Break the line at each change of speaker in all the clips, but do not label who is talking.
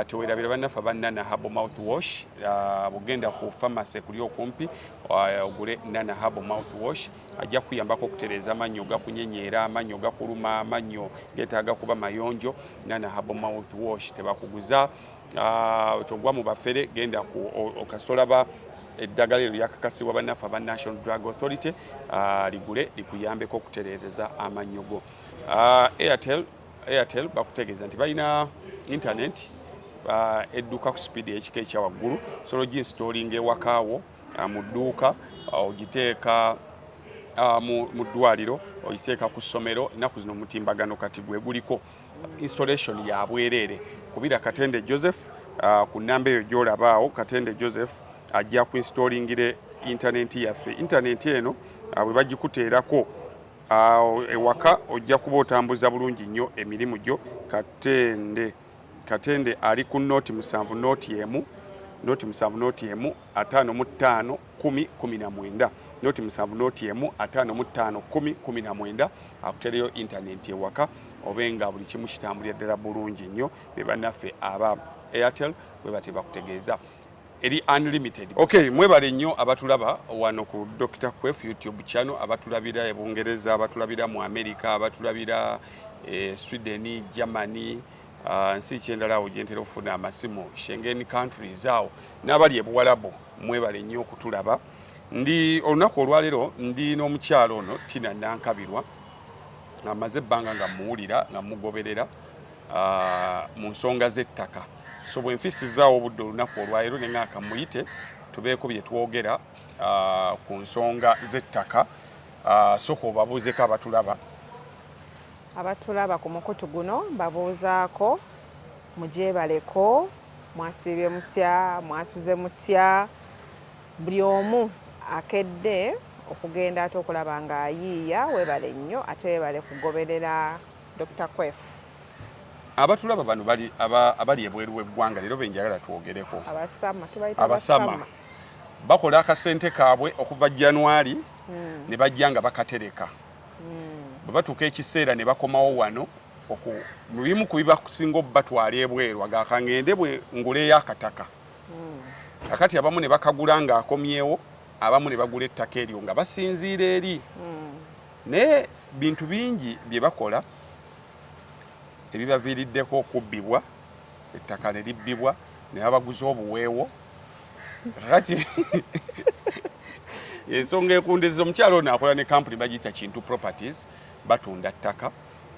tewerabira bannaffe Nana Herbal Mouthwash bugenda ku pharmacy kuli okumpi ogule Nana Herbal Mouthwash ajja kuyambako okutereeza amannyo gakunyenyeera, amannyo gakuluma, amannyo getaaga kuba mayonjo. Nana Herbal Mouthwash tebakuguza togwa mu bafere, genda ku okasolaba eddagala eryo lyakakasibwa bannaffe aba National Drug Authority ligule likuyambeko okutereereza amannyo go. Airtel bakutegeeza nti balina internet edduka ku speed ekika ekya waggulu, solo ginstalling ewakaawo mu dduuka, ogiteeka mu ddwaliro, ogiteeka ku ssomero. Ennaku zino omutimbagano kati gwe guliko. Installation ya bwereere. Kubira Katende Joseph ku nnamba eyo gy'olabaawo, Katende Joseph ajja ku installingire internet yaffe. Internet eno bwe bagikuteerako ewaka ojja kuba otambuza bulungi nnyo emirimu gyo. Katende ali ku nooti 7 nooti emu 55 10 19 nooti 7 nooti emu 55 10 19 akutereyo internet ewaka obenga buli kimu kitambulira ddala bulungi nnyo. Be bannaffe aba Airtel bwe bate bakutegeeza eri unlimited. Okay, mwebale nnyo abatulaba wano ku Dr. Quef YouTube channel, abatulabira e Bungereza, abatulabira mu America, abatulabira Sweden, Germany, nsi kyendala awo gyentera okufuna amasimu Schengen countries awo n'abali ebuwalabo. Mwebale nnyo okutulaba. Ndi olunaku olwaleero ndi n'omukyalo ono Tina Nankabirwa amaze ebbanga nga muwulira nga mugoberera mu nsonga z'ettaka. So bwe nfisizaawo obudde olunaku olwaleero ne ngaka muyite tubeeko bye twogera ku nsonga z'ettaka. Sooka obabuuzeko
abatulaba ku mukutu guno mbabuuzaako mugyebaleko, mwasiibye mutya, mwasuze mutya, buli omu akedde okugenda ate okulaba ng'ayiiya. Weebale nnyo ate weebale kugoberera Dr. Quef.
Abatulaba bano abali ebweru w'eggwanga leero benjagala twogereko.
Abasama tubayita abasama.
Bakola akasente kaabwe okuva January ne bajja nga bakatereka. Bwe batuuka ekiseera ne bakomawo wano mu bimu ku bibakusinga batwala ebweru agakangende bwe nguleyo akataka. Kakati abamu ne bakagula ng'akomyewo, abamu ne bagula ettaka eryo nga basinziira eri. Naye bintu bingi bye bakola ebibaviiriddeko okubbibwa, ettaka ne libbibwa, ne babaguza obuweewo. Kakati ensonga ekundizza omukyalo ono akola ne kampuni bagiyita Kintu Properties, batunda ttaka.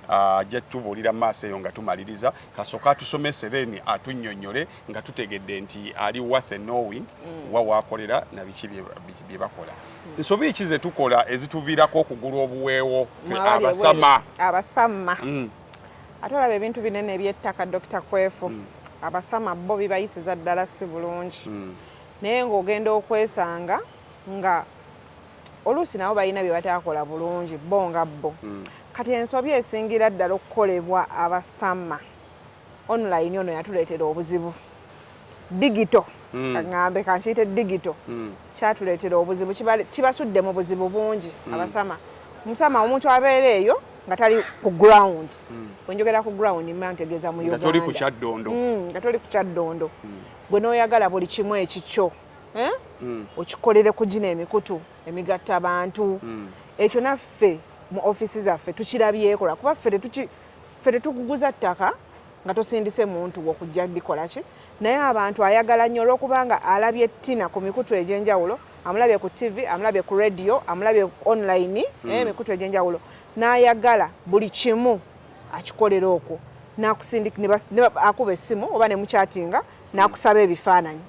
Ajja tubuulira maaso eyo nga tumaliriza, kasooka atusomese then atunnyonnyole nga tutegedde nti ali worth knowing wa waakolera na biki bye bakola. Ensobi ki ze tukola ezituviirako okugula obuweewo ffe abasama.
Ate olaba ebintu binene eby'ettaka Dr. Quef, abasama bo bibayisiza ddala si bulungi. Naye ng'ogenda okwesanga nga oluusi nabo balina bye bataakola bulungi bo nga bo. Kati ensobi esingira ddala okukolebwa abasama online ono yatuleetera obuzibu. Digito ngambe kankiyite digito kyatuleetera obuzibu, kibasudde mu buzibu bungi abasama. Musama omuntu abeera eyo nga tali ku ground. Wenjogera ku ground mba ntegeeza mu Uganda. Nga toli ku kyaddondo. Gwe n'oyagala buli kimu ekikyo okikolere ku gino emikutu emigatta abantu. Ekyo naffe mu ofisi zaffe tukirabyeko, kuba ffe tetukuguza ttaka nga tosindise muntu okujja bikola ki. Naye abantu ayagala nnyo olwokubanga alabye Tina ku mikutu egy'enjawulo, amulabye ku TV, amulabye ku radio, amulabye online emikutu egy'enjawulo, n'ayagala buli kimu akikolera okwo. N'akusindika akuba essimu oba ne mukyatinga n'akusaba ebifaananyi.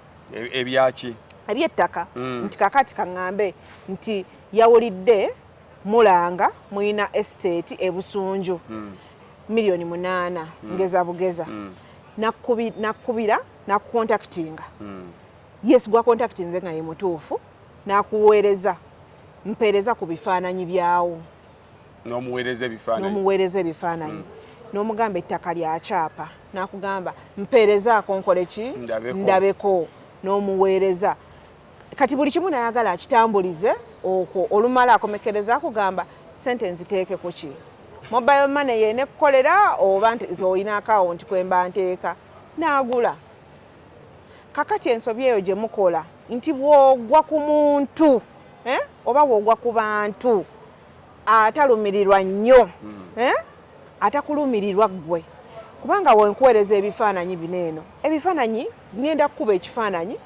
Ebyaki?
Eby'ettaka. Nti kakati kaŋŋambe nti yawulidde Mulanga muyina estate ebusunju milioni 8 ngeza bugeza. Nakubira nakukontaktinga. Yes, gwa contactinze nga ye mutuufu nakuweereza mpeereza ku bifaananyi byawo. N'omuweereza ebifaananyi. N'omugamba ettaka lya kyapa. Nakugamba mpeerezaako nkole ki? Ndabeko. N'omuweereza. Kati buli kimu nayagala akitambulize okwo olumala akomekereza akugamba sente nziteeke ku ki? Mobile money yene kukolera oba nti oyina account kwemba nteeka. n'agula. Kakati ensobi eyo gye mukola nti bw'ogwa ku muntu oba bw'ogwa ku bantu atalumirirwa nnyo atakulumirirwa ggwe, kubanga wenkuweereza ebifaananyi bino eno ebifaananyi ngenda kukuba ekifaananyi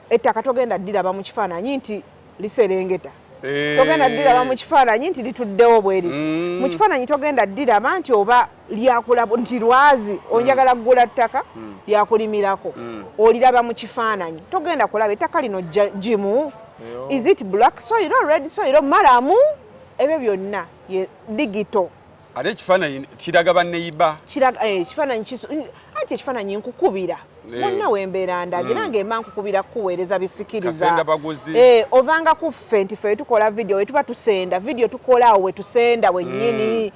ettaka togenda ddiraba mu kifaananyi nti liserengeta, togenda ddiraba mu kifaananyi nti lituddewo bwe riti, mu kifaananyi togenda ddiraba nti oba lyakula nti lwazi onjagala kugula ttaka lyakulimirako, oliraba mu kifaananyi, togenda kulaba ettaka lino gimu, is it black soil or red soil maramu, ebyo byonna ye digito.
Ate ekifaananyi kiraga banneyiba,
ekifaananyi anti ekifaananyi nkukubira wonna wembeera ndabye nange mba nkukubira kukuweereza bisikiriza, ovanga ku ffe nti ffe tukola vidiyo we tuba tusenda vidiyo tukola awo we tusenda wennyini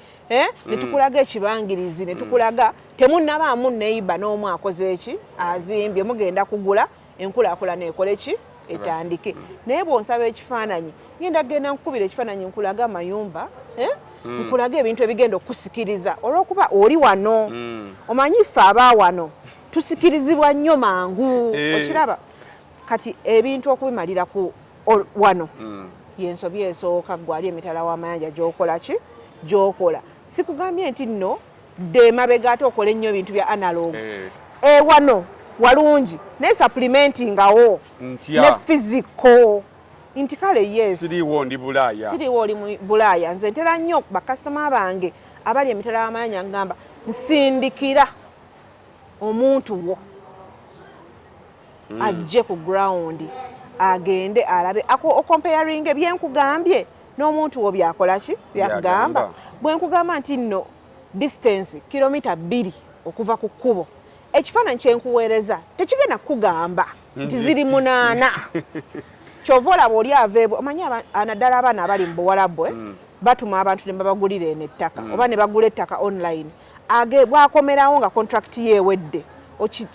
ne tukulaga ekibangirizi ne tukulaga temunnabaamu neyiba n'omu akoze eki azimbye mugenda kugula enkulaakulana ekole ki etandike. Naye bw'onsaba ekifaananyi ngenda genda nkukubira ekifaananyi nkulaga amayumba nkulaga ebintu ebigenda okusikiriza olw'okuba oli wano omanyi ffe aba wano tusikirizibwa nnyo mangu okiraba kati ebintu okubimalira ku wano yensobi esooka gwali emitala w'amayanja gy'okola ki gy'okola. Sikugambye nti nno dde mabega ate okola ennyo ebintu bya analog wano walungi ne supplementingawo ne physical nti kale yes
siriwo ndi Bulaaya,
siriwo oli mu Bulaaya. Nze ntera nnyo bakasitoma bange abali emitala w'amayanja ngamba nsindikira omuntu wo ajje ku ground agende alabe okomparinge byenkugambye n'omuntu wo byakola ki byagamba. Bwe nkugamba nti nno distance kilomita 2 okuva ku kkubo, ekifaananyi kyenkuweereza tekigenda kugamba nti ziri 8 kyova olaba oli aveebu. Omanyi naddala abaana abali mu buwalabwe batuma abantu ne babagulira eno ettaka oba ne bagula ettaka online bwakomerawo nga contract yeewedde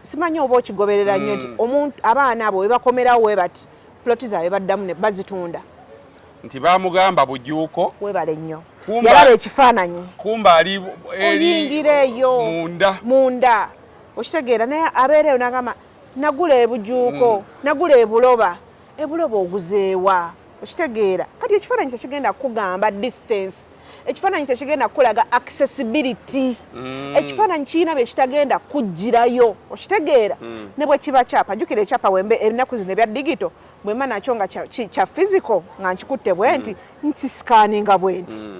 simanyi oba okigoberera nnyo nti abaana abo webakomerawo we bati ploti zaabwe baddamu ne bazitunda
nti bamugamba bujuuko
webale nnyo yalaba ekifaananyi
kumba ali
oyingira eyo munda okitegeera naye abeereyo n'agamba nagula ebujuuko nagula ebuloba oguzeewa okitegeera. Kati ekifaananyi tekigenda kugamba distance, ekifaananyi tekigenda kulaga accessibility, ekifaananyi kirina bye kitagenda kujjirayo okitegeera. Ne bwe kiba kyapa jjukira ekyapa wembe ennaku zino ebya digito bwemba nakyo nga kya physical nga nkikutte bwe nti nkisikaninga bwe nti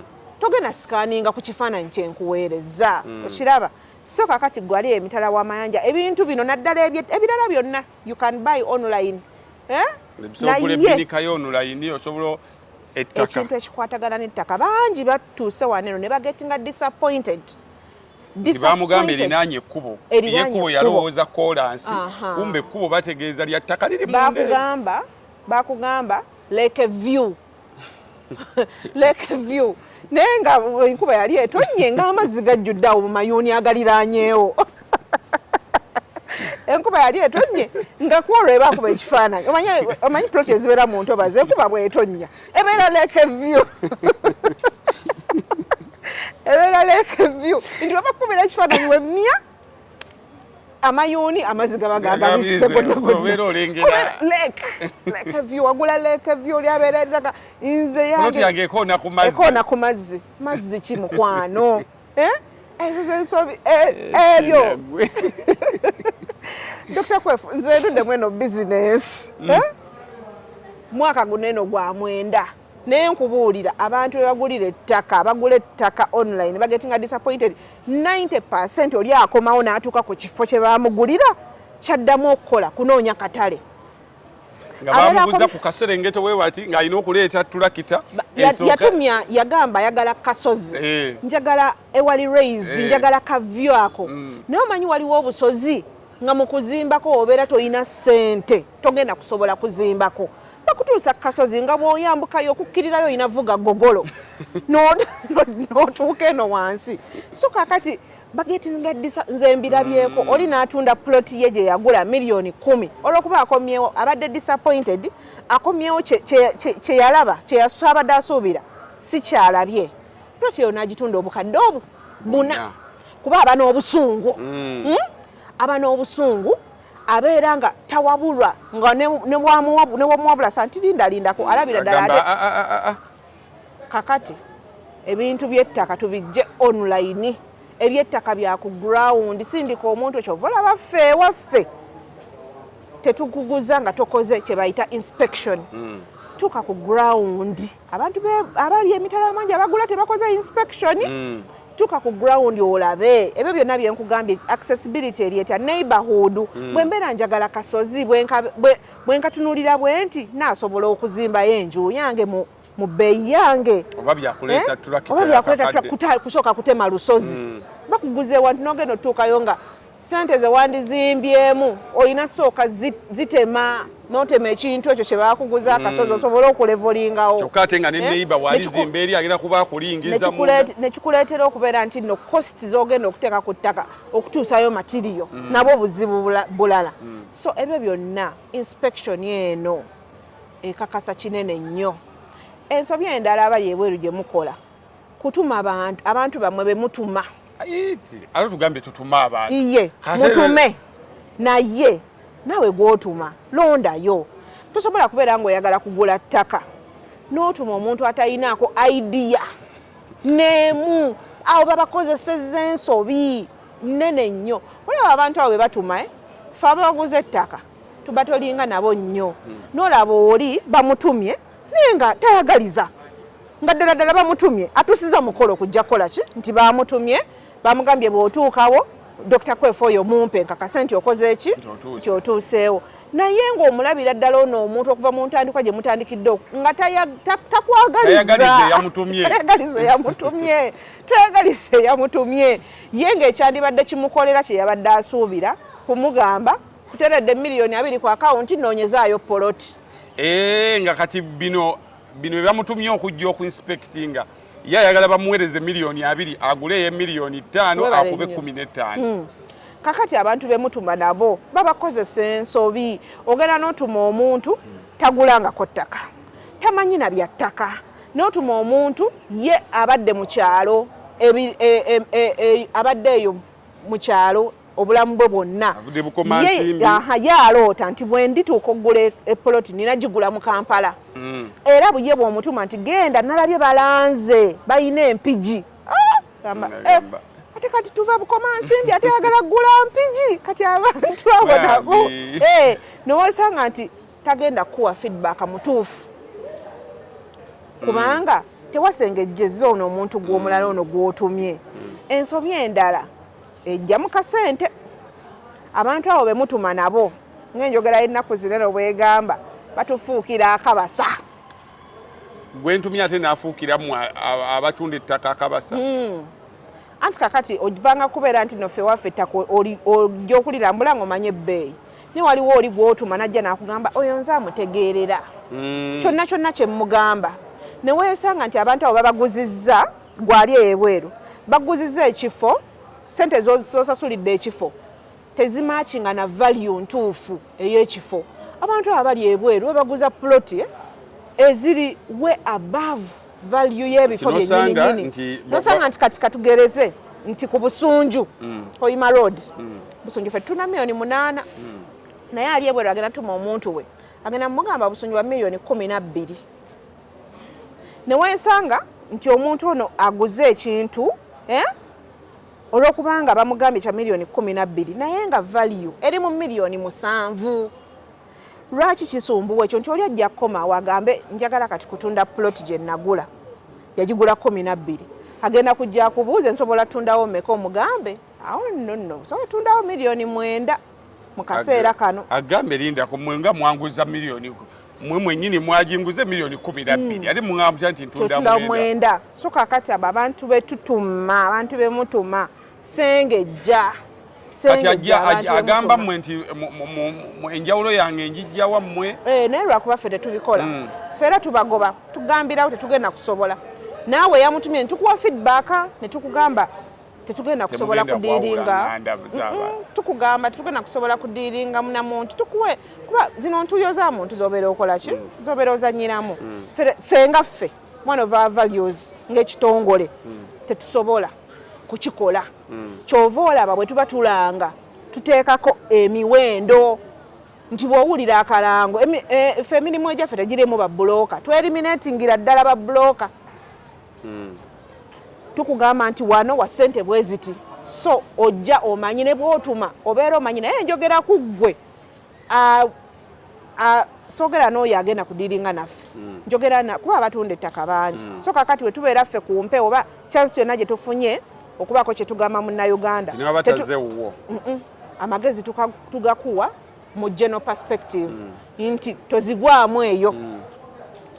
togenda sikaninga ku kifaananyi kyenkuweereza okiraba. So kakati gwali emitala w'amayanja ebintu bino naddala ebirala byonna you can buy online ekintu ekikwatagana n'ettaka bangi batuuse waneno ne bagetinga disappointed.
Bamugamba erinaanye ekkubo ekkubo yalowooza kolansi kumbe ekkubo bategeeza lya ttaka liri
bakugamba Lake View Lake View naye nga enkuba yali etonnye ng'amazzi gajjudde awo mu mayuuni agaliraanyeewo enkuba yali etonnye nga kwolwo ebakuba ekifaananyi omanyi ploti ezibeera mu ntobazi enkuba bw'etonnya ebeera Lake View ebeera Lake View nti webakubira ekifaananyi wemmya amayuuni amazzi gaba gagabisse Lake View wagula Lake View lyabeera eddaka nze yange ekoona ku mazzi ki mukwano ensobi ebyo Dr. Kwefu nze nduddemu eno business mwaka guno eno gwa 9 naye nkubuulira abantu bebagulira ettaka bagula ettaka online bagetinga disappointed 90% oli akomawo n'atuuka ku kifo kye bamugulira kyaddamu okukola kunoonya katale
nga bamuguza ku Kaserengeto we wati ng'alina okuleeta tulakita
yatumya yagamba ayagala kasozi njagala ewali raised njagala kavyo ako naye omanyi waliwo obusozi nga mu kuzimbako obeera toyina ssente togenda kusobola kuzimbako bakutuusa kasozi nga bw'oyambukayo okukkirirayo oyina vuga gogolo n'otuuka eno wansi so kakati bagetinga nze mbirabyeko oli n'atunda ploti ye gye yagula miliyoni 10 olw'okuba akomyewo abadde disappointed akomyewo kye yalaba kye abadde asuubira si kyalabye ploti eyo n'agitunda obukadde 4 kuba aba n'obusungu aba n'obusungu abeera nga tawabulwa nga ne bwamuwabula santi lindako alabira ddala kakati ebintu by'ettaka tubijje online eby'ettaka bya ku ground sindika omuntu ekyovola baffe waffe tetukuguza nga tokoze kye bayita inspection tuka ku ground abantu abali emitala amangi abagula tebakoze inspection tuka ku ground olabe ebyo byonna byenkugambye accessibility erieta neighborhood bwembeera njagala kasozi bwenkatunulira bwenti naasobola okuzimbayo enju yange mu bbeeyi yange
oba byakuleeta
kusooka kutema lusozi bakuguze wantu nogenda otuukayo nga sente ze wandizimbyemu olina sooka zitema notema ekintu ekyo kye bakuguza akasozi osobola okulevolingawo
kyokka ate nga ne neighbor walizimba eri agenda kuba akulingiza
nekikuleetera okubeera nti no cost zogenda okuteeka ku ttaka okutuusayo matiriyo nabo buzibu bulala so ebyo byonna inspection eno ekakasa kinene nnyo ensobi endala abali ebweru gye mukola kutuma abantu bamwe bemutuma
ate tugambye tutuma abantu
iye mutume naye nawe gwotuma londayo tosobola kubeera ng'oyagala kugula ttaka n'otuma omuntu atalinaako idea neemu awo babakozeseza ensobi nnene nnyo olaba abantu awo be batuma fe abaguza ettaka tuba tolinga nabo nnyo n'olaba oli bamutumye naye nga tayagaliza nga ddala bamutumye atusiza mukolo okujja kukola ki nti bamutumye bamugambye bw'otuukawo Dr. Kwefu oyo mumpe nkakase nti okoze eki kyotuuseewo naye ng'omulabira ddala ono omuntu okuva mu ntandikwa gye mutandikidde nga tayagaliza yamutumye ye ng'ekyandibadde kimukolera kye yabadde asuubira kumugamba kuteredde miliyoni 2 ku akawunti noonyezaayo poloti
nga kati bino byamutumye okujja okuinspectinga ye ayagala bamuweereze miliyoni 2 agule ye miliyoni 5 akube 15
kakati abantu bemutuma nabo babakozesa ensobi ogenda n'otuma omuntu tagulangako ttaka tamanyi na bya ttaka n'otuma omuntu ye abadde mu kyalo abadde eyo mu kyalo obulamu bwe bwonna ye aloota nti bwe ndituuka okugula epoloti nina gigula mu Kampala era buye bw'omutuma nti genda nalabye balanze balina empigi ate kati tuva Bukomansimbi ate ayagala kugula mpigi kati abantu abo nabo nowesanga nti tagenda kuwa feedback mutuufu kubanga tewasengejjeza ono omuntu gw'omulala ono gw'otumye ensobi endala ejja mu kasente abantu abo bemutuma nabo ng'enjogera y'ennaku zinene bwegamba batufuukira akabasa
gwentumye ate naafuukiramu abatunda ettaka akabasa
anti kakati ovanga kubeera nti noffe waffe ettaka ojja okulirambula ng'omanye ebbeeyi ne waliwo oli gw'otuma najja n'akugamba oyo nze amutegeerera kyonna kye mugamba ne weesanga nti abantu abo babaguzizza gwali ebweru baguzizza ekifo sente zosasulidde ekifo tezimakinga na value ntuufu ey'ekifo abantu abali ebweru babaguza ploti eziri we above value y'ebifo byennyini nosanga nti kati katugereze nti ku Busunju Hoima Road Busunju ffe tuna miliyoni 8 naye ali ebweru agenda tuma omuntu we agenda mugamba Busunju wa miliyoni 12 newensanga nti omuntu ono aguze ekintu olwokubanga bamugambye kya miliyoni 12 naye nga value eri mu miliyoni 7 lwaki kisumbuwa ekyo nti oli ajja kukoma wagambe njagala kati kutunda plot gye nagula yagigula 12 agenda kujja kubuuza nsobola tundawo mmeka omugambe awo nno sobola tundawo miliyoni 9 mu kaseera kano
agambe lindako mwenga mwanguza miliyoni mwe mwennyini mwajinguze miliyoni 12 ate mungambye nti ntunda
9 so kakati abo abantu betutuma abantu bemutuma sengejja
kati agamba mmwe nti enjawulo yange njijjawa mmwe
naye lwakuba ffe tetubikola ffe era tubagoba tugambirawo tetugenda kusobola naawe yamutumye netukuwa feedback netukugamba tetugenda kusobola kudiringa tukugamba tetugenda kusobola kudiringa munamuntu tukuwe kuba zino ntuyo za muntu zobeera okola ki zobeera ozanyiramu ffe nga ffe one of our values ng'ekitongole tetusobola kukikola kyova olaba bwe tuba tulanga tuteekako emiwendo nti bw'owulira akalango ffe emirimu egyaffe tegirimu babbulooka tweliminatingira ddala babbulooka tukugamba nti wano wa ssente bwe ziti so ojja omanyi ne bw'otuma obeera omanyi naye njogera ku ggwe soogera n'oyo agenda kudiringa naffe njogera kuba abatunda ettaka bangi so kakati we tubeera ffe ku mpe oba chance yonna gye tufunye okubaako kye tugamba munnayuganda amagezi tugakuwa mu general perspective nti tozigwamu eyo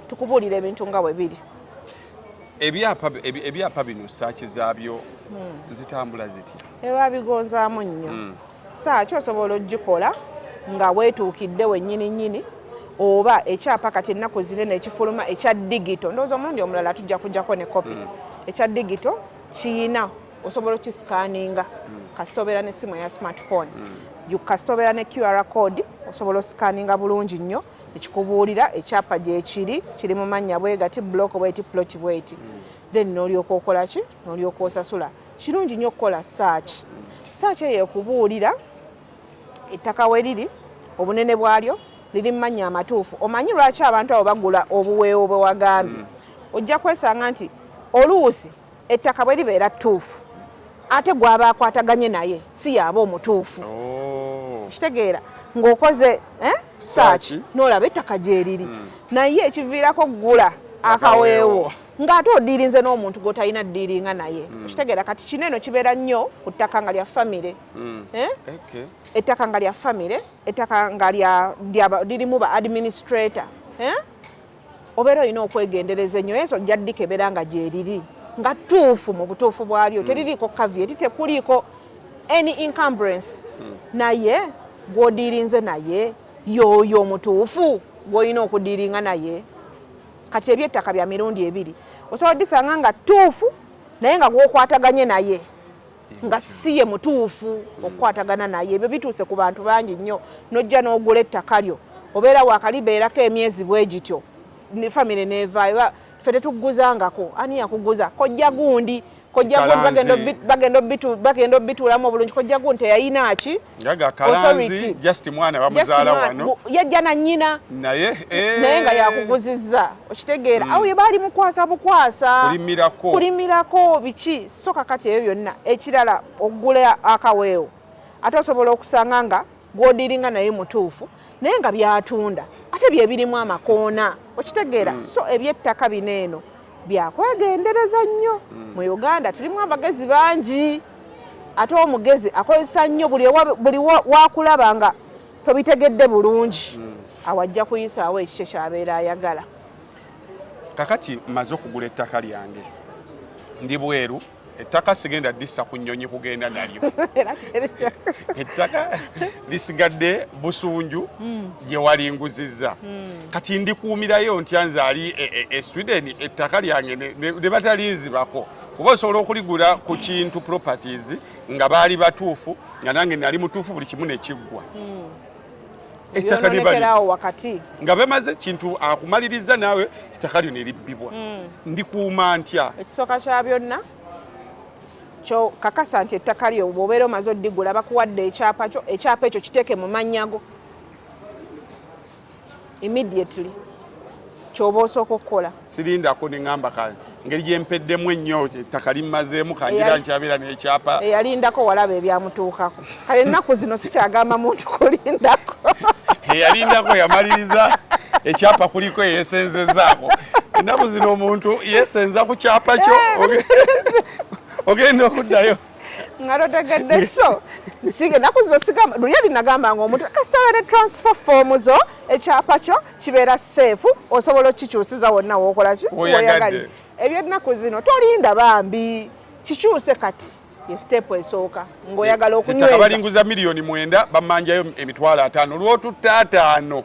tukubuulira ebintu nga bwe biri.
Ebyapa bino saaki zaabyo zitambula zitya?
Eba bigonzaamu nnyo saaki osobola ogikola nga weetuukidde wennyini oba ekyapa kati ennaku zinene ekifuluma ekya digito ndowooza omulundi omulala tujja kujjako ne kopi ekya digito kiyina osobola okisikaninga kasita obeera n'essimu ya smartphone kasita obeera ne QR code osobola osikaninga bulungi nnyo ekikubuulira ekyapa gyekiri kiri mu mannya bwegati block bweti plot bweti then n'olyoka okola ki n'olyoka osasula kirungi nnyo okukola saaki eyo ekubuulira ettaka we liri obunene bwalyo liri mu mannya amatuufu omanyi lwaki abantu abo bagula obuweewo bwe wagambye ojja kwesanga nti oluusi ettaka bwe libeera ttuufu ate gwaba akwataganye naye si yaaba omutuufu kitegeera ng'okoze saaki n'olaba ettaka gyeriri naye ekiviirako ggula akaweewo ng'ate odiirinze n'omuntu gw'otalina ddiiringa naye okitegeera kati kino eno kibeera nnyo ku ttaka nga lya famire ettaka nga lya famire ettaka nga lirimu ba administrator obeera olina okwegendereza ennyo yeso ojja ddika ebeera nga gyeriri nga ttuufu mu butuufu bwalyo teririiko caveat tekuliiko any encumbrance naye gw'odiirinze naye y'oyo omutuufu gw'olina okudiiringa naye kati ebyettaka bya mirundi ebiri osobola oddisanga nga ttuufu naye nga gw'okwataganye naye nga si ye mutuufu okukwatagana naye ebyo bituuse ku bantu bangi nnyo n'ojja n'ogula ettaka lyo obeera wakalibeerako emyezi bwe gityo famire neevaayo ffe tetuguzangako ani yakuguza kojja gundi bagenda obbituulamu obulungi kojja gundi teyayina ki
kalanzi just mwana bamuzaala wano
yajja na nnyina
naye
nga yakuguzizza okitegeera awo ye baali mukwasa bukwasa kulimirako biki so kakati ebyo byonna ekirala okugula akaweewo ate osobola okusanga nga gw'odiiringa naye mutuufu naye nga byatunda ate bye birimu amakoona okitegeera so ebyettaka bino eno byakwegendereza nnyo mu Uganda tulimu abagezi bangi ate omugezi akozesa nnyo buli wakulaba nga tobitegedde bulungi awajja kuyisaawo ekikye kyabeera ayagala.
Kakati maze okugula ettaka lyange ndi bweru ettaka sigenda ddissa ku nnyonyi kugenda nalyo ettaka lisigadde busunju gye walinguzizza kati ndikuumirayo ntya nze ali Sweden ettaka lyange ne batalinzibako kuba osobola okuligula ku kintu properties nga baali batuufu nga nange nali mutuufu buli kimu nekiggwa ettaka libaliwo
wakati
nga bamaze kintu akumaliriza naawe ettaka lyo ne libbibwa ndikuuma ntya
ekisooka kya byonna kyo kakasa nti ettaka lyo bw'obeera omaze oddigula bakuwadde ekyapa ekyo kiteeke mu mannyago immediately kyoba osooka okukola
sirindako neŋŋamba ngeri gyempeddemu ennyo ettaka limmazeemu kanjira nkyabeera n'ekyapa
eyalindako walaba ebyamutuukako kale ennaku zino sikyagamba muntu kulindako
eyalindako yamaliriza ekyapa kuliko eyesenzezaako ennaku zino omuntu yesenza ku kyapa kyo ogenda okuddayo
nga totegedde so ennaku zino sigamba luli alinagamba nga omuntu kasitaba ne transfer form zo ekyapa kyo kibeera seefu osobola okikyusiza wonna wookolaki woyagalire eby'ennaku zino tolinda bambi kikyuse kati ye step esooka ng'oyagala okunyweza
balinguza miliyoni 9 bamanjayo emitwalo 5 lwotutta 5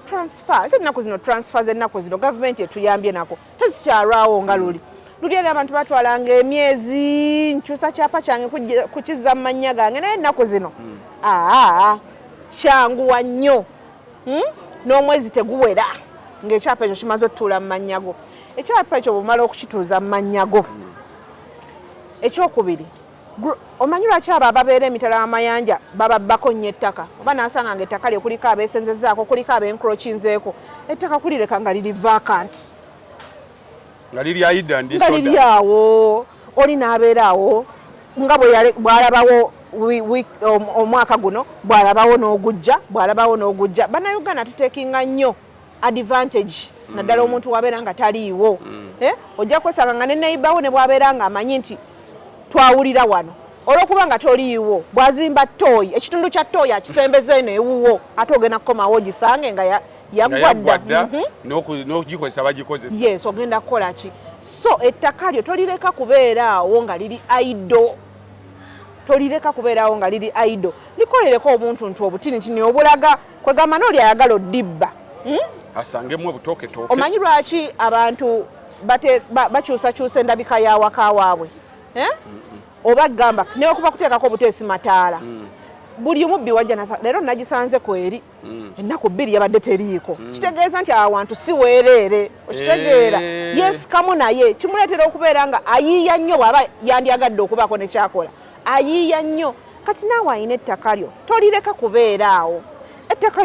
transfer ate ennaku zino transfer z'ennaku zino gavumenti etuyambye nako tezikyalwawo nga luli eri abantu batwalanga emyezi nkyusa kyapa kyange kukizza mu mannya gange naye ennaku zino kyanguwa nnyo n'omwezi teguwera ng'ekyapa ekyo kimaze otutuula mu mannyago ekyapa ekyo bw'omala okukituuza mu mannyago ekyokubiri omanyi lwaki abo ababeera emitala amayanja bababbako nnyo ettaka oba nasanga nga ettaka lyo kuliko abeesenzezaako kuliko abenkrokinzeeko ettaka kulireka nga liri vacant
nga liri aida ndi
nga liri awo oli n'abeeraawo nga bw'alabawo omwaka guno bw'alabawo n'ogujja bannayuganda tuteekinga nnyo advantage naddala omuntu wabeera nga taliiwo ojja kwesanga nga ne neighbour ne bw'abeera nga amanyi nti twawulira wano olw'okuba nga toliiwo bw'azimba ttooyi ekitundu kya ttooyi akisembeza eno ewuwo ate ogenda kukomawo ogisange nga yaggwadda
n'ogikozesa bagikozesa
yes ogenda kukola ki so ettaka lyo tolireka kubeeraawo nga liri aido likolereko omuntu nti obutinitini obulaga kwegamba n'oli ayagala oddibba
asangemu obutoketoke
omanyi lwaki abantu bakyusakyusa endabika y'awaka waabwe oba gamba newakuba kuteekako obuteesi mataala buli omubbi wajja leero nagisanze kweri ennaku bbiri yabadde teriiko kitegeeza nti awantu si weereere okitegeera yeesikamu naye kimuleetera okubeera nga ayiiya nnyo bw'aba yandyagadde okubaako nekyakola ayiiya nnyo kati naawe ayina ettaka lyo tolireka kubeeraawo ettaka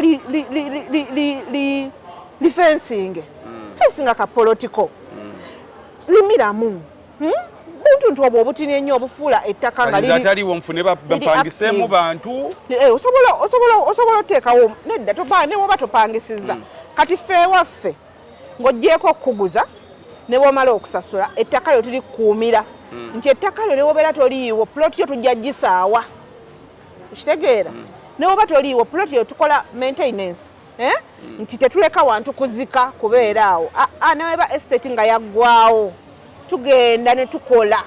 lifensinge fensinga kapolitiko limiramu buntu obwo obutini ennyo obufuula ettaka nga
liriataliwo nfune bapangiseemu bantu
osobola oteekawo nedda newoba topangisiza kati ffe ewaffe ng'oggyeko okukuguza ne bw'omala okusasula ettaka lyo tulikuumira nti ettaka lyo newobeera toliiwo puloti yo tujja gisaawa okitegeera newoba toliiwo puloti yo tukola maintenance nti tetuleka wantu kuzika kubeera awo neweba estate nga yaggwawo tugenda ne tukola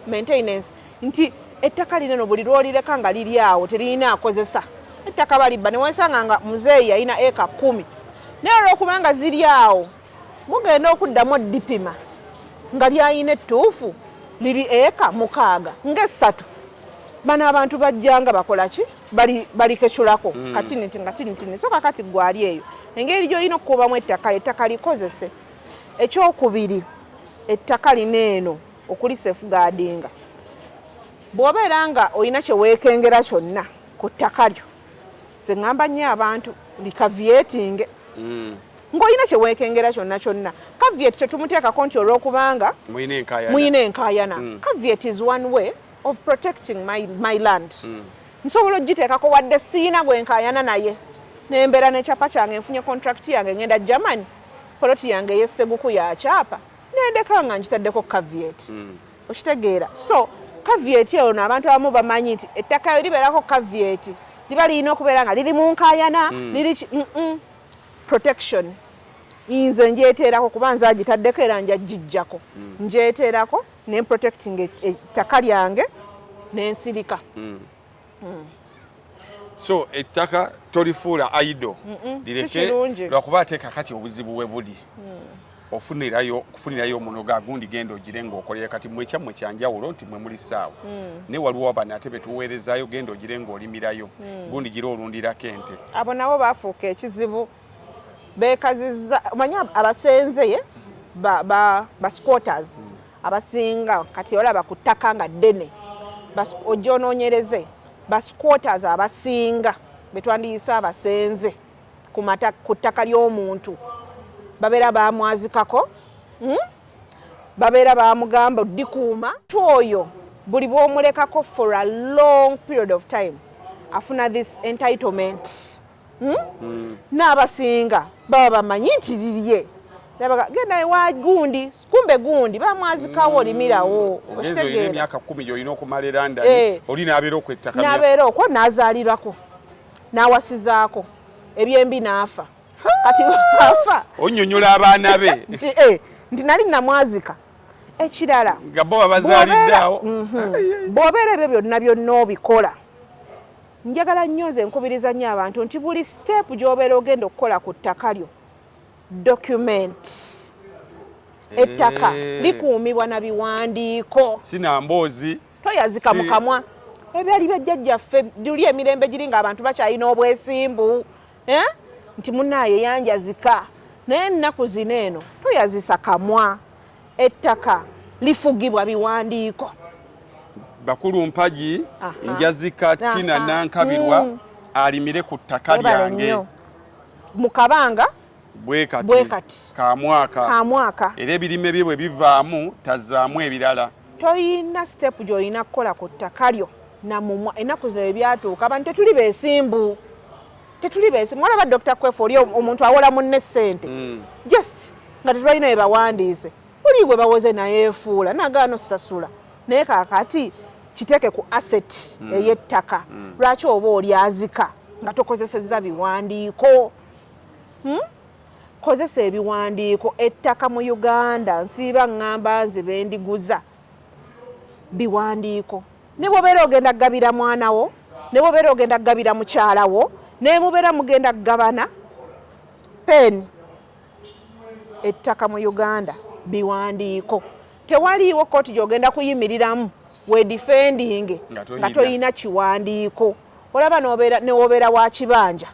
maintenance nti ettaka lineno buli lwolireka nga liri awo teririna akozesa ettaka balibba newesanga nga muzeeyi alina eka 10 naye olw'okuba nga ziri awo mugenda okuddamu oddipima nga lyayina ettuufu liri eka 6 ng'essatu bano abantu bajjanga bakola ki balikeculako katinitini so kakati gwali eyo engeri gy'olina okukubamu ettaka likozese ekyokubiri ettaka lineeno okuli safeguardinga bw'obeera nga olina kyeweekengera kyonna ku ttaka lyo ze ŋŋamba nnyo abantu likavyetinge ng'olina kyeweekengera kyonna caveat tetumuteekako nti olw'okubanga muyina enkaayana caveat is one way of protecting my land nsobola ogiteekako wadde siina gwenkaayana naye nembeera nekyapa kyange nfunye contract yange ngenda Germany poloti yange ey'esseguku yakyapa nendeka nga nkitaddeko caveat okitegeera so caveat eyo n'abantu abamu bamanyi nti ettaka yo libeerako caveat liba lirina okubeera nga liri mu nkaayana protection nze njeteerako kuba nze agitaddeko era njagijjako njeteerako nemprotecting ettaka lyange nensirika
so ettaka tolifuula aido lireke lwakuba ate kakati obuzibu we buli okufunirayo omunoga gundi genda ogire ng'okolera kati mwekyammwe kyanjawulo nti mwe muli ssaawa ne waliwo bano ate betuweerezaayo genda ogire ng'olimirayo gundi gira olundirako ente
abo nabo baafuuka ekizibu beekazizza omanyi abasenze squatters abasinga kati olaba ku ttaka nga ddene ojja onoonyereze squatters abasinga betwandiyisa abasenze ku ttaka ly'omuntu babeera bamwazikako babeera bamugamba oddikuuma oyo buli bw'omulekako for a long period of time afuna this entitlement n'abasinga baba bamanyi nti lirye genda ewa gundi kumbe gundi bamwazikawo olimirawo
okitegeera emyaka 10 gy'olina okumala era ndani oli n'abeera okwo ettaka
n'abeera okwo n'azaalirako n'awasizaako ebyembi n'afa kati afa
onnyonnyola abaana be
nti nali namwazika ekirala
nga bo babazaaliddeawo
bw'obeera ebyo byonna obikola njagala nnyo nze nkubiriza nnyo abantu nti buli step gy'obeera ogenda okukola ku ttaka lyo document ettaka likuumibwa na biwandiiko
sinamboozi
toyazika mu kamwa ebyali bajjajjaffe luli emirembe giri ng'abantu bakyalina obwesimbu nti munaaye yanjazika naye ennaku zino eno toyazisa kamwa ettaka lifugibwa biwandiiko
bakulu mpagi njazika Tina Nankabirwa alimire ku ttaka lyange
mu Kabanga bwekati kamwaka
era ebirime bye bwe bivaamu tazaamu ebirala.
Toyina step gy'olina kukola ku ttaka lyo namumwa ennaku zino ebyatuuka abantu tetuli beesimbu mwalaba Dr. Kwefu oli omuntu awola munne ssente just nga tetulina bye bawandiise buli bwe bawoze naye efuula nagaano sasula naye kaakati kiteeke ku asset ey'ettaka lwaki oba oli azika nga tokozesezza biwandiiko kozesa ebiwandiiko. Ettaka mu Uganda nsiiba ngamba nze bendiguza biwandiiko. Ne bw'obeera ogenda kugabira mwana wo, ne bw'obeera ogenda kugabira mukyala wo, ne mubeera mugenda kugabana peni, ettaka mu Uganda biwandiiko. Tewaliiwo kooti gy'ogenda kuyimiriramu we defending nga toyina kiwandiiko. Olaba ne wobeera wa kibanja,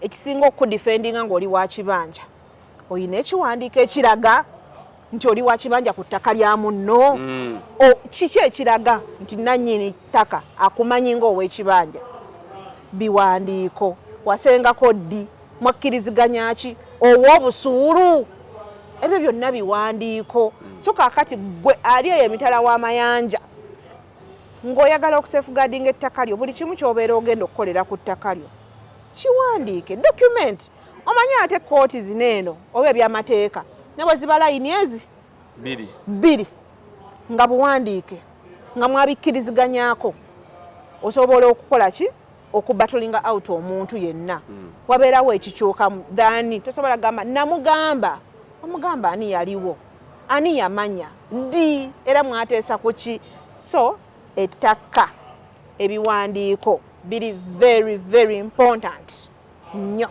ekisinga okudefendinga ng'oli wa kibanja oyina ekiwandiiko ekiraga nti oli wa kibanja ku ttaka lya munno. Kiki ekiraga nti nannyini ttaka akumanyi ng'ow'ekibanja? Biwandiiko. Wasengako ddi? Mwakkiriziganya ki? Ow'obusuulu? Ebyo byonna biwandiiko. So kaakati gwe ali eyo emitala w'amayanja ng'oyagala okusafeguardinga ettaka lyo, buli kimu ky'obeera ogenda okukolera ku ttaka lyo kiwandiike, document. Omanyi ate kooti zino eno oba ebyamateeka ne bwe ziba layini ezi bbiri nga buwandiike nga mwabikkiriziganyako osobola okukola ki? Okubatolinga out omuntu yenna. Wabeerawo ekikyuka dani tosobola gamba namugamba. Omugamba ani yaliwo? Ani yamanya? Ddi era mwateesa ku ki? So ettaka ebiwandiiko biri very very important nnyo.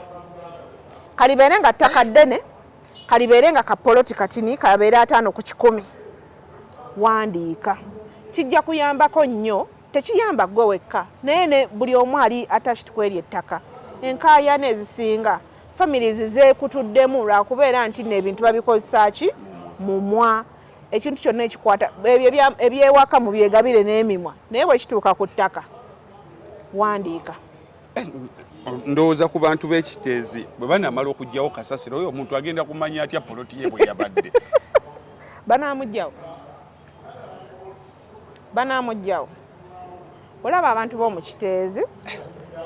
Kalibeere nga ttaka ddene, kalibeere nga kapoloti katini, kabeere 5 ku 100. Wandiika. Kijja kuyambako nnyo, tekiyamba gwe wekka naye ne buli omu ali attached ku eryo ettaka. Enkaayana ezisinga families zeekutuddemu lwakubeera nti n'ebintu babikozesa ki? Mumwa. Ekintu kyonna ekikwata ebyewaka mu byegabire n'emimwa naye bwe kituuka ku ttaka wandiika.
Ndowooza ku bantu b'ekiteezi bwe banaamala okuggyawo kasasiro oyo omuntu agenda kumanya atya poloti ye bwe yabadde. Banaamugyawo. Olaba abantu b'omu kiteezi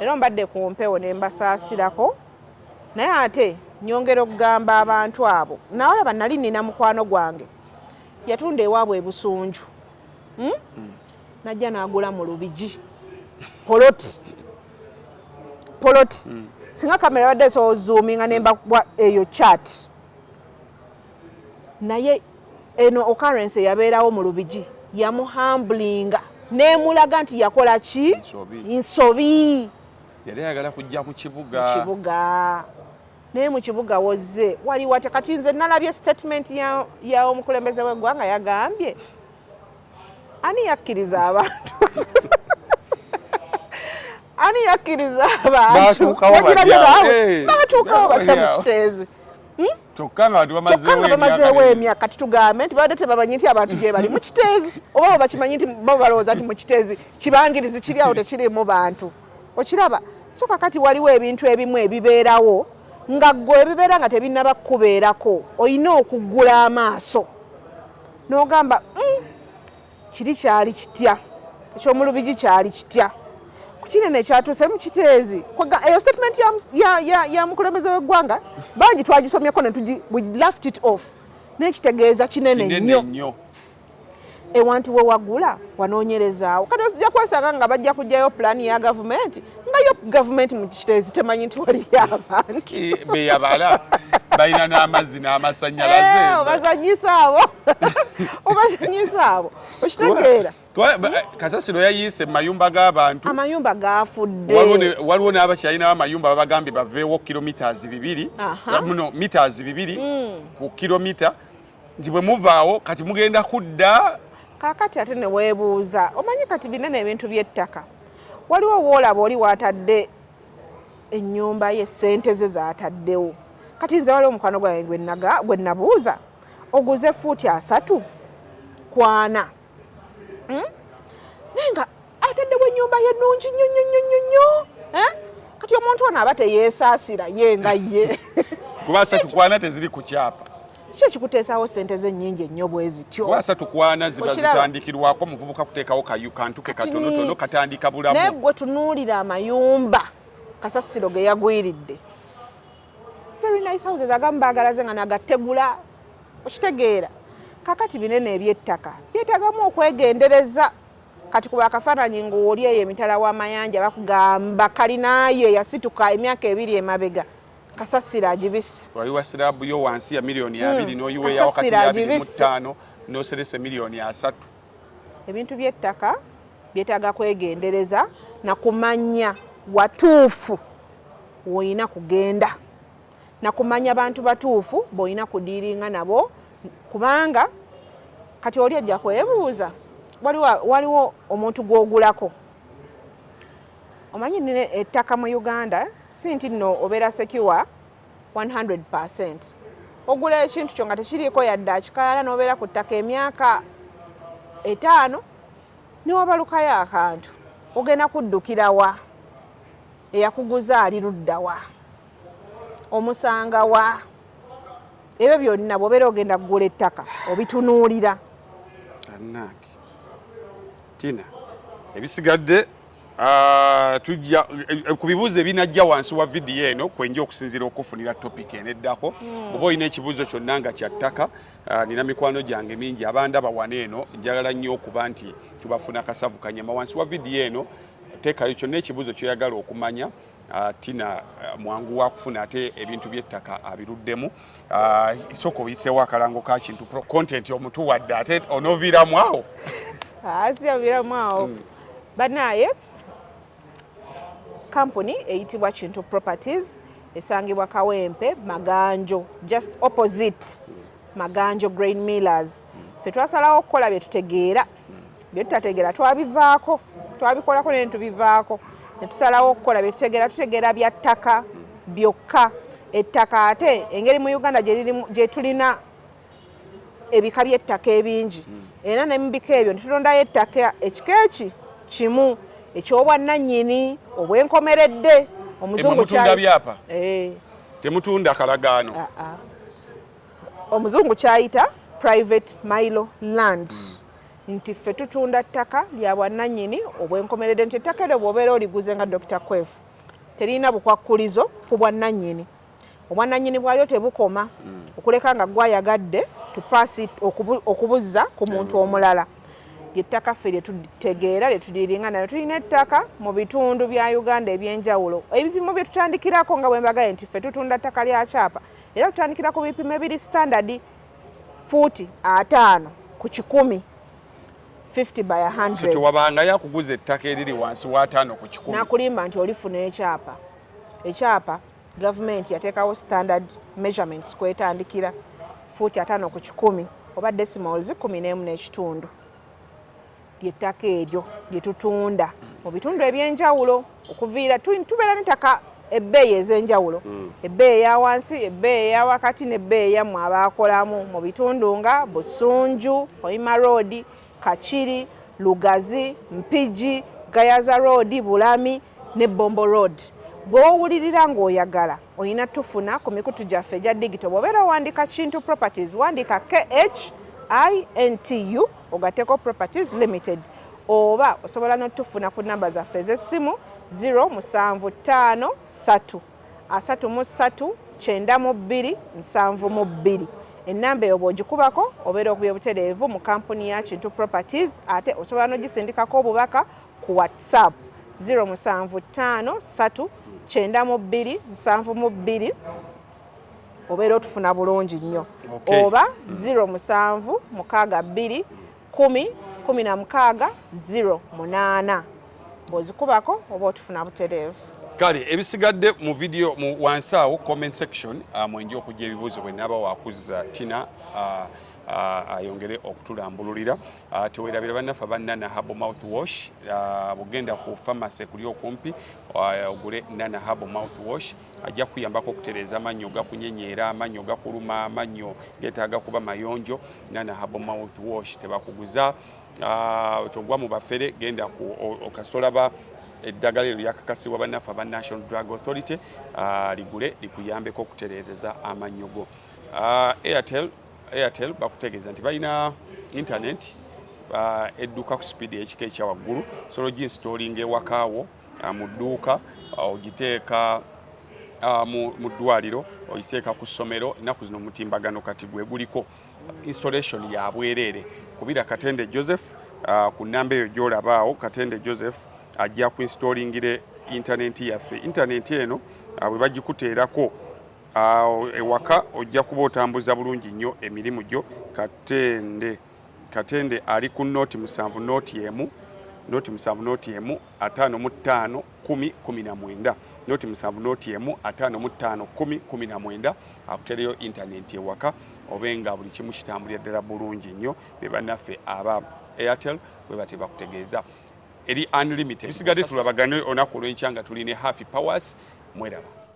era mbadde ku mpewo ne mbasaasirako naye ate nyongera okugamba abantu abo nawolaba nali nina mukwano gwange yatunda ewaabwe ebusunju najja n'agula mu Lubigi poloti singa kamera wadde so zoominga nemba eyo chat naye eno occurrence yabeerawo mu Lubigi yamuhamblinga nemulaga nti yakola ki? Nsobi. Yali ayagala kujja mu kibuga. Naye mu kibuga wozze waliwo ate kati nze nalabye statement ya omukulembeze w'eggwanga yagambye ani yakkiriza abantu ani yakkiriza abantu baatuukawo batya mu kiteezi kyokka nga bamazeewo
emyaka kati tugambe nti babadde tebamanyi nti abantu gye bali mu kiteezi oba bo bakimanyi nti bo balowooza nti mu kiteezi kibangirizi kiri awo tekirimu bantu okiraba. So kakati waliwo ebintu ebimu ebibeerawo nga ggwe ebibeera nga tebinnaba kukubeerako olina okuggula amaaso n'ogamba kiri kyali kitya eky'omu Lubigi kyali kitya ku kinene ekyatuuse mu kiteezi. Eyo statement ya mukulembeze w'eggwanga bangi twagisomyeko ne we left it off n'ekitegeeza kinene nnyo. Ewantu we wagula wanoonyerezaawo kati ojja kwesanga nga bajja kujjayo pulaani ya gavumenti nga yo gavumenti mu kiteezi temanyi nti waliyo abantu
beyabala balina n'amazzi n'amasannyalaze
obazanyisa abo okitegeera.
Kasasiro yayiise mu mayumba g'abantu,
amayumba gaafudde.
Waliwo n'abakyalinawo amayumba babagambye baveewo kilometers 2 meters 2 ku kilomita nti bwe muvaawo kati mugenda kudda.
Kaakati ate ne weebuuza omanyi kati binene ebintu by'ettaka waliwo woolaba oli waatadde ennyumba ye ssente ze zaataddewo. Kati nze waliwo omukwano gwange gwe nabuuza oguze fuuti 3 kwana naye nga ataddewo ennyumba ye ennungi nnyo kati omuntu ono aba teyeesaasira ye nga ye
kuba 3 kwana teziri ku kyapa
ki ekikuteesawo ssente ze nnyingi ennyo bwe zityo
kuba 3 kwana ziba zitandikirwako muvubuka kuteekawo kantu ke katonotono katandika bulamu
naye gwe tunuulira amayumba kasasiro ge yagwiridde very nice houses agamu baagalaze nga nagategula okitegeera kakati binene ebyettaka byetagamu okwegendereza kati kuba akafaananyi ng'oli eyo emitala w'amayanja bakugamba kalinaayo yasituka emyaka 2 emabega kasasiro agibise
wayiwa sirabu yo wansi ya milioni 2 n'oyiweeya wakati ya 25 n'oserese milioni 3
ebintu by'ettaka byetaaga kwegendereza na kumanya watuufu woyina kugenda na kumanya bantu batuufu boyina kudiiringa nabo kubanga kati oli ajja kwebuuza waliwo omuntu gw'ogulako omanyi nine ettaka mu Uganda si nti nno obeera secure 100%. Ogula ekintu kyo nga tekiriiko yadde akikayana n'obeera ku ttaka emyaka 5 niwabalukayo akantu ogenda kuddukira wa eyakuguza ali ludda wa omusanga wa ebyo byonna bw'obeera ogenda kugula ettaka obitunuulira
annange Tina ebisigadde tujja ku bibuuzo ebinajja wansi wa vidiyo eno kwenja okusinziira okufunira topic eneddako bw'oba olina ekibuuzo kyonna nga kya ttaka nina mikwano gyange mingi abandaba wano eno njagala nnyo okuba nti tubafuna kasavu kanyama wansi wa vidiyo eno teekayo kyonna ekibuuzo kyoyagala okumanya Tina mwangu wa kufuna ate ebintu by'ettaka abiruddemu isoko oyiseewo akalango ka kintu content omutu wadde ate onoviiramu awo
asi aviramu awo banaye kampuni eyitibwa Kintu Properties esangibwa Kawempe Maganjo just opposite Maganjo Grain Millers fe twasalawo okukola bye tutegeera bye tutategeera twabivaako twabikolako ne tubivaako ne tusalawo okukola bye tutegeera bya ttaka byokka ettaka ate engeri mu Uganda gye tulina ebika by'ettaka ebingi era ne mu bika ebyo netulondayo ettaka ekikeeki kimu ekyobwannannyini obwenkomeredde omuzungu
byapa temutunda kalagaano
omuzungu kyayita private milo land nti ffe tutunda ttaka lya bwannannyini obwenkomeredde nti ettaka eryo bw'obeera oliguze nga Dr. Kwefu terina bukwakkulizo ku bwannannyini obwannannyini bwalyo tebukoma okuleka nga gwayagadde tupasi okubuzza ku muntu omulala ettaka ffe lye tutegeera lye tudiiringa nayo tulina ettaka mu bitundu bya Uganda ebyenjawulo ebipimo bye tutandikirako nga bwe mbagaye nti ffe tutunda ttaka lya kyapa era tutandikira ku bipimo ebiri standard fuuti 5 ku 100 50 by 100
so tewabanga yakuguza ettaka eriri wansi wa 5 ku 100
nakulimba nti olifuna ekyapa gavumenti yateekawo standard measurements kwetandikira fuuti 5 ku 100 oba decimals 11.5 lyettaka eryo lye tutunda mu bitundu ebyenjawulo okuviira tubeera n'ettaka ebbeeyi ez'enjawulo ebbeeyi eya wansi ebbeeyi eya wakati n'ebbeeyi yammwe abaakolamu mu bitundu nga Busunju Hoima Road Kachiri Lugazi Mpigi Gayaza Road Bulami ne Bombo Road bw'owulirira ng'oyagala olina tufuna ku mikutu gyaffe egya digito bw'obeera wandika Kintu Properties wandika KHINTU ogateko Properties Limited oba osobola n'otufuna ku namba zaffe ez'essimu 0753 33 92 ennamba eyo bw'ogikubako obeera okubya obutereevu mu kampuni ya Kintu Properties ate osobola n'ogisindikako obubaka ku WhatsApp 0753 92 obeera otufuna bulungi nnyo oba 0762 10 16 bw'ozikubako oba otufuna butereevu
kale ebisigadde mu video mu wansi awo comment section mwenja okujja ebibuuzo bwe naaba wakuzza Tina ayongere okutulambululira tewerabira bannaffe aba Nana Herbal Mouthwash bugenda ku pharmacy kuli okumpi ogule Nana Herbal Mouthwash ajja kuyambako okutereeza amannyo gakunyenyeera amannyo gakuluma amannyo getaaga kuba mayonjo Nana Herbal Mouthwash tebakuguza togwa mu bafere genda okasolaba eddagala eryo lyakakasibwa bannaffe aba National Drug Authority ligule likuyambeko okutereereza amannyo go. Airtel bakutegeeza nti balina internet edduka ku speed ekika ekya waggulu, solo ginstalling ewakaawo mu dduuka, ogiteeka mu ddwaliro, ogiteeka ku ssomero. Ennaku zino mutimbagano kati gwe guliko installation ya bwereere. Kubira Katende Joseph ku nnamba eyo gy'olabaawo. Katende Joseph ajja kuinstallingire internet yaffe. Internet eno bwe bagikuteerako ewaka ojja kuba otambuza bulungi nnyo emirimu gyo. Katende ali ku nooti 7 nooti emu 55 10 19 nooti 7 nooti emu 55 10 19 akutereyo internet ewaka obenga buli kimu kitambulira ddala bulungi nnyo. Be bannaffe aba Airtel bwe bate bakutegeeza eri unlimited. Bisigadde tulabagane onaku olw'enkya nga tuli ne Happy Powers. Mweraba.